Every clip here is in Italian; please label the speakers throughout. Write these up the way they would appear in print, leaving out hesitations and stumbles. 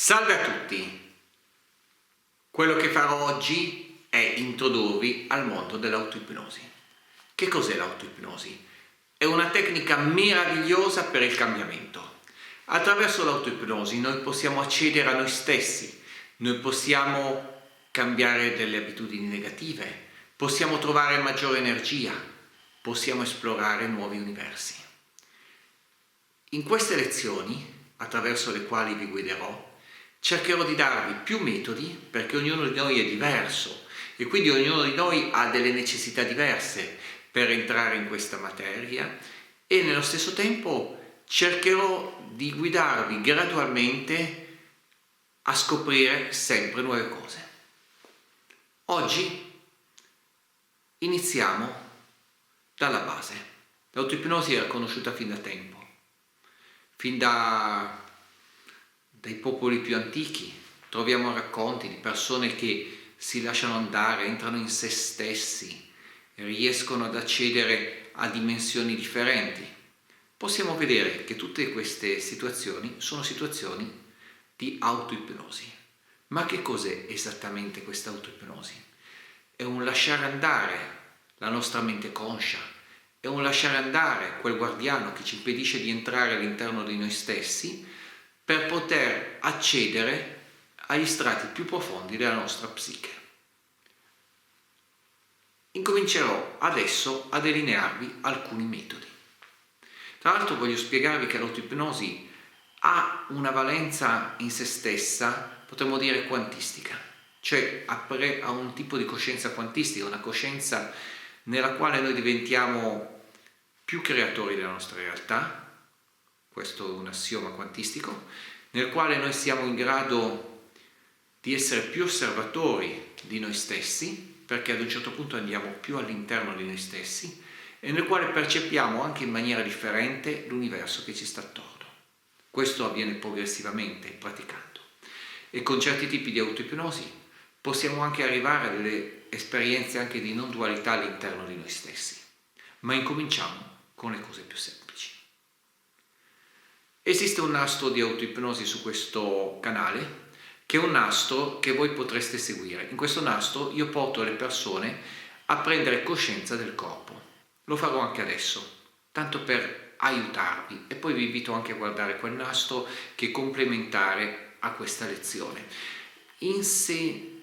Speaker 1: Salve a tutti! Quello che farò oggi è introdurvi al mondo dell'autoipnosi. Che cos'è l'autoipnosi? È una tecnica meravigliosa per il cambiamento. Attraverso l'autoipnosi noi possiamo accedere a noi stessi, noi possiamo cambiare delle abitudini negative, possiamo trovare maggiore energia, possiamo esplorare nuovi universi. In queste lezioni, attraverso le quali vi guiderò, cercherò di darvi più metodi perché ognuno di noi è diverso e quindi ognuno di noi ha delle necessità diverse per entrare in questa materia e nello stesso tempo cercherò di guidarvi gradualmente a scoprire sempre nuove cose. Oggi iniziamo dalla base. L'autoipnosi era conosciuta fin da tempo, dai popoli più antichi. Troviamo racconti di persone che si lasciano andare, entrano in se stessi, riescono ad accedere a dimensioni differenti. Possiamo vedere che tutte queste situazioni sono situazioni di autoipnosi. Ma che cos'è esattamente questa autoipnosi? È un lasciare andare la nostra mente conscia, è un lasciare andare quel guardiano che ci impedisce di entrare all'interno di noi stessi per poter accedere agli strati più profondi della nostra psiche. Incomincerò adesso a delinearvi alcuni metodi. Tra l'altro voglio spiegarvi che l'autoipnosi ha una valenza in se stessa, potremmo dire quantistica, cioè ha un tipo di coscienza quantistica, una coscienza nella quale noi diventiamo più creatori della nostra realtà. Questo è un assioma quantistico, nel quale noi siamo in grado di essere più osservatori di noi stessi, perché ad un certo punto andiamo più all'interno di noi stessi, e nel quale percepiamo anche in maniera differente l'universo che ci sta attorno. Questo avviene progressivamente, praticando. E con certi tipi di autoipnosi possiamo anche arrivare a delle esperienze anche di non dualità all'interno di noi stessi. Ma incominciamo con le cose più semplici. Esiste un nastro di autoipnosi su questo canale, che è un nastro che voi potreste seguire. In questo nastro io porto le persone a prendere coscienza del corpo. Lo farò anche adesso, tanto per aiutarvi, e poi vi invito anche a guardare quel nastro che è complementare a questa lezione. Inserirò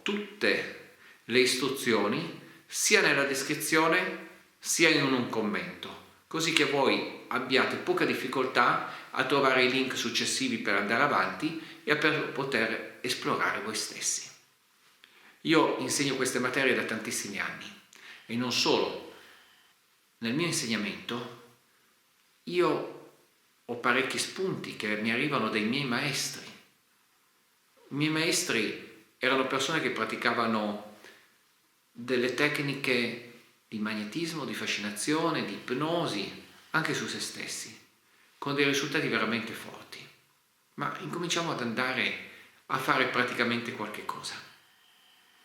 Speaker 1: tutte le istruzioni sia nella descrizione sia in un commento, così che voi abbiate poca difficoltà a trovare i link successivi per andare avanti e per poter esplorare voi stessi. Io insegno queste materie da tantissimi anni e non solo. Nel mio insegnamento io ho parecchi spunti che mi arrivano dai miei maestri. I miei maestri erano persone che praticavano delle tecniche di magnetismo, di fascinazione, di ipnosi, anche su se stessi, con dei risultati veramente forti. Ma incominciamo ad andare a fare praticamente qualche cosa.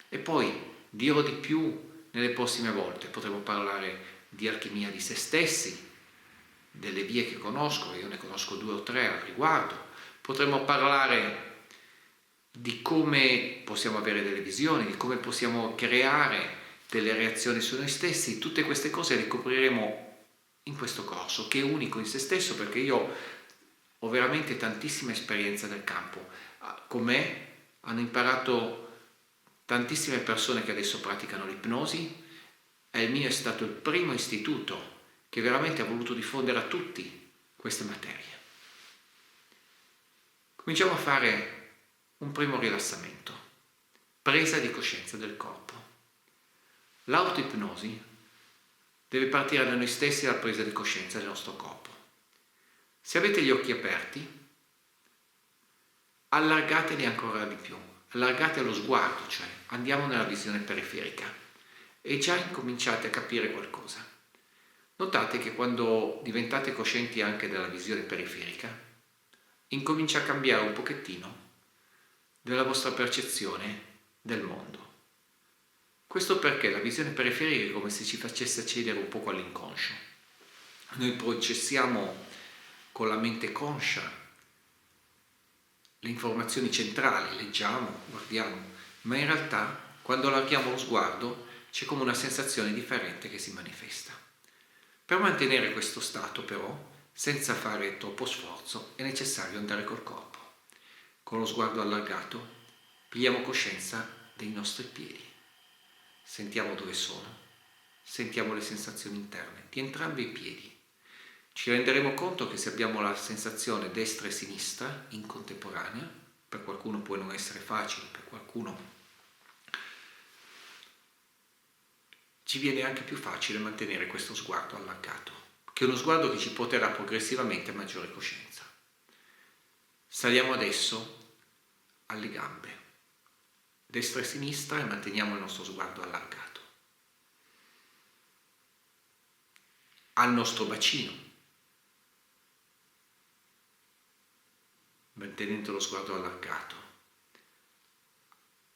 Speaker 1: E poi dirò di più nelle prossime volte. Potremo parlare di alchimia di se stessi, delle vie che conosco, io ne conosco 2 o 3 al riguardo. Potremo parlare di come possiamo avere delle visioni, di come possiamo creare delle reazioni su noi stessi. Tutte queste cose le copriremo in questo corso, che è unico in se stesso, perché io ho veramente tantissima esperienza nel campo. Con me hanno imparato tantissime persone che adesso praticano l'ipnosi, e il mio è stato il primo istituto che veramente ha voluto diffondere a tutti queste materie. Cominciamo a fare un primo rilassamento, presa di coscienza del corpo. L'autoipnosi deve partire da noi stessi alla presa di coscienza del nostro corpo. Se avete gli occhi aperti, allargateli ancora di più, allargate lo sguardo, cioè andiamo nella visione periferica e già incominciate a capire qualcosa. Notate che quando diventate coscienti anche della visione periferica, incomincia a cambiare un pochettino della vostra percezione del mondo. Questo perché la visione periferica è come se ci facesse accedere un poco all'inconscio. Noi processiamo con la mente conscia le informazioni centrali, leggiamo, guardiamo, ma in realtà quando allarghiamo lo sguardo c'è come una sensazione differente che si manifesta. Per mantenere questo stato però, senza fare troppo sforzo, è necessario andare col corpo. Con lo sguardo allargato pigliamo coscienza dei nostri piedi, sentiamo dove sono, sentiamo le sensazioni interne di entrambi i piedi. Ci renderemo conto che se abbiamo la sensazione destra e sinistra in contemporanea, per qualcuno può non essere facile, per qualcuno ci viene anche più facile mantenere questo sguardo allargato, che è uno sguardo che ci porterà progressivamente a maggiore coscienza. Saliamo adesso alle gambe, destra e sinistra, e manteniamo il nostro sguardo allargato. Al nostro bacino, mantenendo lo sguardo allargato,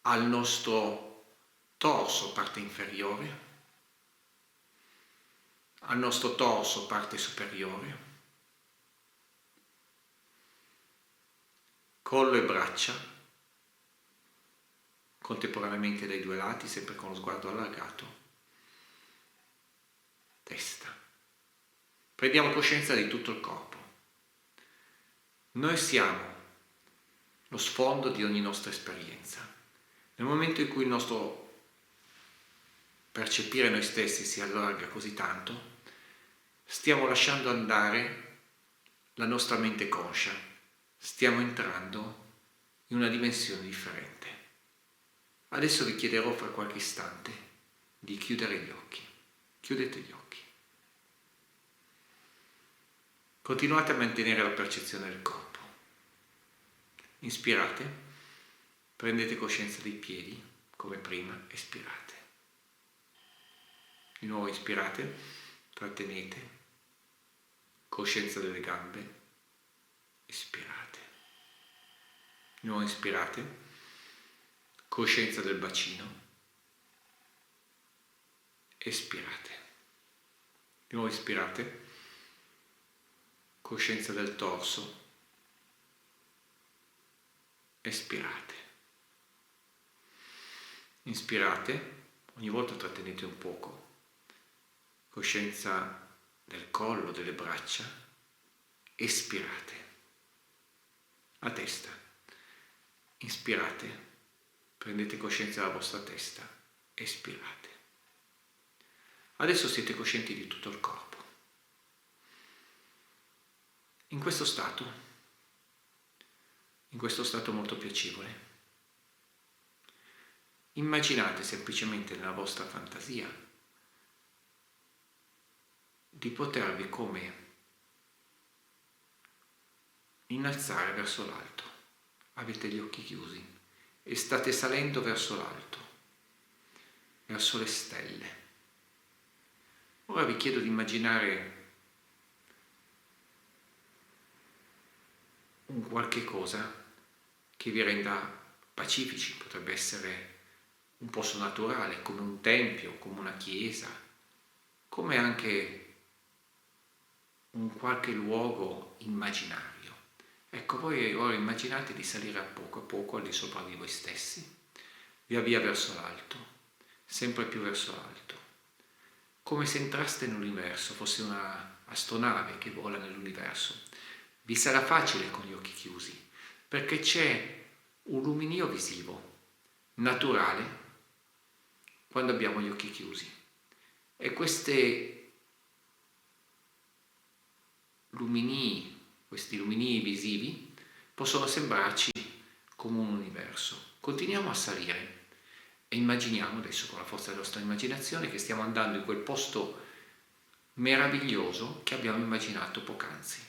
Speaker 1: al nostro torso, parte inferiore, al nostro torso, parte superiore, collo e braccia, contemporaneamente dai due lati, sempre con lo sguardo allargato, testa. Prendiamo coscienza di tutto il corpo. Noi siamo lo sfondo di ogni nostra esperienza. Nel momento in cui il nostro percepire noi stessi si allarga così tanto, stiamo lasciando andare la nostra mente conscia, stiamo entrando in una dimensione differente. Adesso vi chiederò fra qualche istante di chiudere gli occhi. Chiudete gli occhi. Continuate a mantenere la percezione del corpo. Inspirate, prendete coscienza dei piedi come prima, espirate. Di nuovo inspirate, trattenete, coscienza delle gambe, espirate. Di nuovo inspirate, coscienza del bacino, espirate. Di nuovo ispirate, coscienza del torso, espirate. Inspirate, ogni volta trattenete un poco, coscienza del collo, delle braccia, espirate. A testa, inspirate, prendete coscienza della vostra testa, espirate. Adesso siete coscienti di tutto il corpo. In questo stato molto piacevole, immaginate semplicemente nella vostra fantasia di potervi come innalzare verso l'alto. Avete gli occhi chiusi e state salendo verso l'alto, verso le stelle. Ora vi chiedo di immaginare un qualche cosa che vi renda pacifici, potrebbe essere un posto naturale, come un tempio, come una chiesa, come anche un qualche luogo immaginario. Ecco, voi ora immaginate di salire a poco al di sopra di voi stessi, via via verso l'alto, sempre più verso l'alto, come se entraste nell'universo, fosse una astronave che vola nell'universo. Vi sarà facile con gli occhi chiusi, perché c'è un luminio visivo, naturale, quando abbiamo gli occhi chiusi. E questi luminii visivi possono sembrarci come un universo. Continuiamo a salire e immaginiamo adesso, con la forza della nostra immaginazione, che stiamo andando in quel posto meraviglioso che abbiamo immaginato poc'anzi.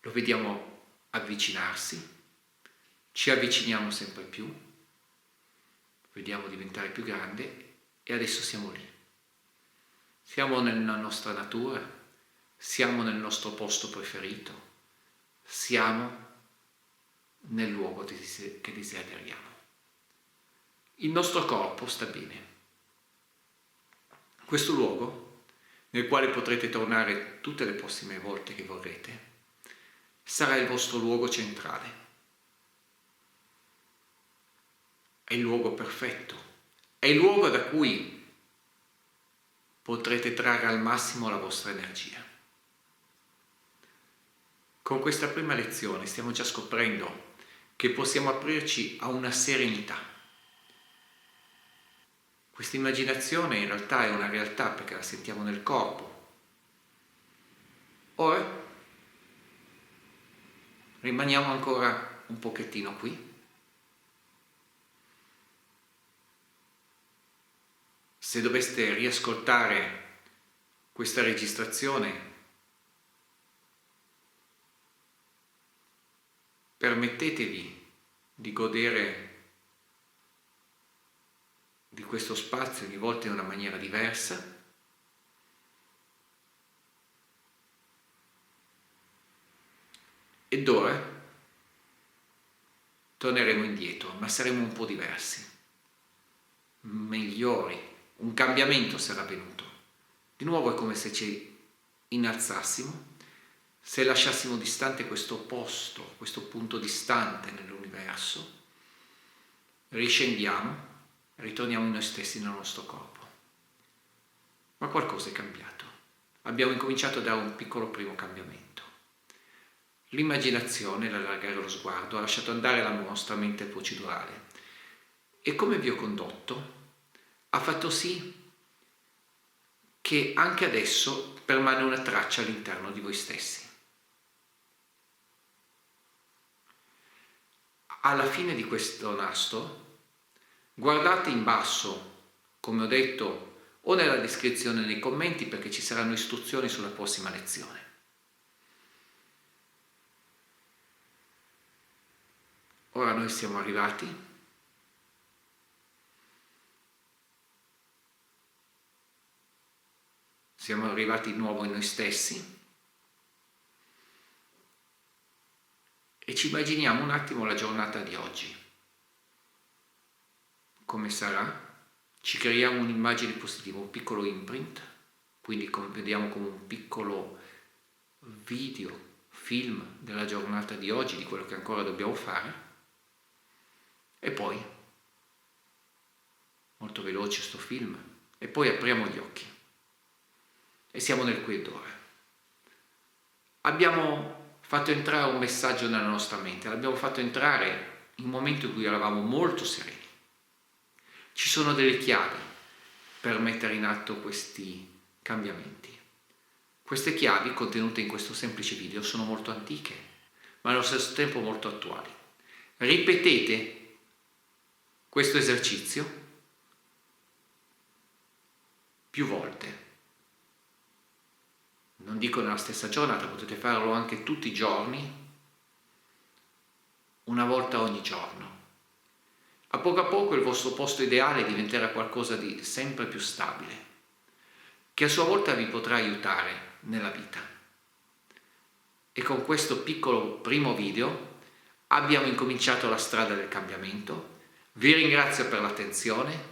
Speaker 1: Lo vediamo avvicinarsi, ci avviciniamo sempre più, vediamo diventare più grande e adesso siamo lì. Siamo nella nostra natura, siamo nel nostro posto preferito, siamo nel luogo che desideriamo. Il nostro corpo sta bene. Questo luogo, nel quale potrete tornare tutte le prossime volte che vorrete, sarà il vostro luogo centrale. è il luogo perfetto, è il luogo da cui potrete trarre al massimo la vostra energia. Con questa prima lezione stiamo già scoprendo che possiamo aprirci a una serenità. Questa immaginazione in realtà è una realtà perché la sentiamo nel corpo. Ora rimaniamo ancora un pochettino qui. Se doveste riascoltare questa registrazione, permettetevi di godere di questo spazio ogni volta in una maniera diversa. Ed ora torneremo indietro, ma saremo un po' diversi, migliori. Un cambiamento sarà avvenuto. Di nuovo è come se ci innalzassimo, se lasciassimo distante questo posto, questo punto distante nell'universo, riscendiamo, ritorniamo in noi stessi, nel nostro corpo. Ma qualcosa è cambiato. Abbiamo incominciato a dare un piccolo primo cambiamento. L'immaginazione, l'allargare lo sguardo, ha lasciato andare la nostra mente procedurale. E come vi ho condotto, ha fatto sì che anche adesso permane una traccia all'interno di voi stessi. Alla fine di questo nastro, guardate in basso, come ho detto, o nella descrizione nei commenti perché ci saranno istruzioni sulla prossima lezione. Ora noi siamo arrivati di nuovo in noi stessi e ci immaginiamo un attimo la giornata di oggi. Come sarà? Ci creiamo un'immagine positiva, un piccolo imprint, quindi vediamo come un piccolo video, film della giornata di oggi, di quello che ancora dobbiamo fare. E poi, molto veloce sto film, e poi apriamo gli occhi. E siamo nel qui ed ora. Abbiamo fatto entrare un messaggio nella nostra mente, l'abbiamo fatto entrare in un momento in cui eravamo molto sereni. Ci sono delle chiavi per mettere in atto questi cambiamenti. Queste chiavi contenute in questo semplice video sono molto antiche, ma allo stesso tempo molto attuali. Ripetete questo esercizio più volte. Non dico nella stessa giornata, potete farlo anche tutti i giorni, una volta ogni giorno. A poco il vostro posto ideale diventerà qualcosa di sempre più stabile, che a sua volta vi potrà aiutare nella vita. E con questo piccolo primo video abbiamo incominciato la strada del cambiamento. Vi ringrazio per l'attenzione.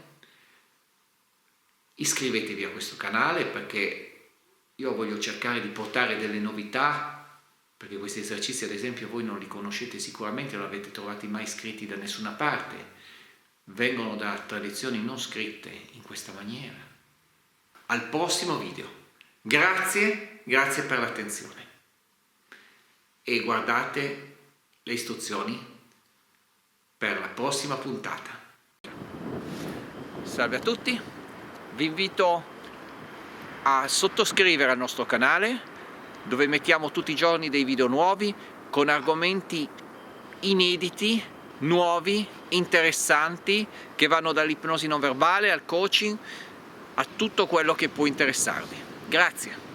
Speaker 1: Iscrivetevi a questo canale perché io voglio cercare di portare delle novità, perché questi esercizi ad esempio voi non li conoscete sicuramente, non li avete trovati mai scritti da nessuna parte, vengono da tradizioni non scritte in questa maniera. Al prossimo video. Grazie per l'attenzione. E guardate le istruzioni per la prossima puntata. Salve a tutti, vi invito a sottoscrivere al nostro canale dove mettiamo tutti i giorni dei video nuovi con argomenti inediti, nuovi, interessanti, che vanno dall'ipnosi non verbale al coaching a tutto quello che può interessarvi. Grazie.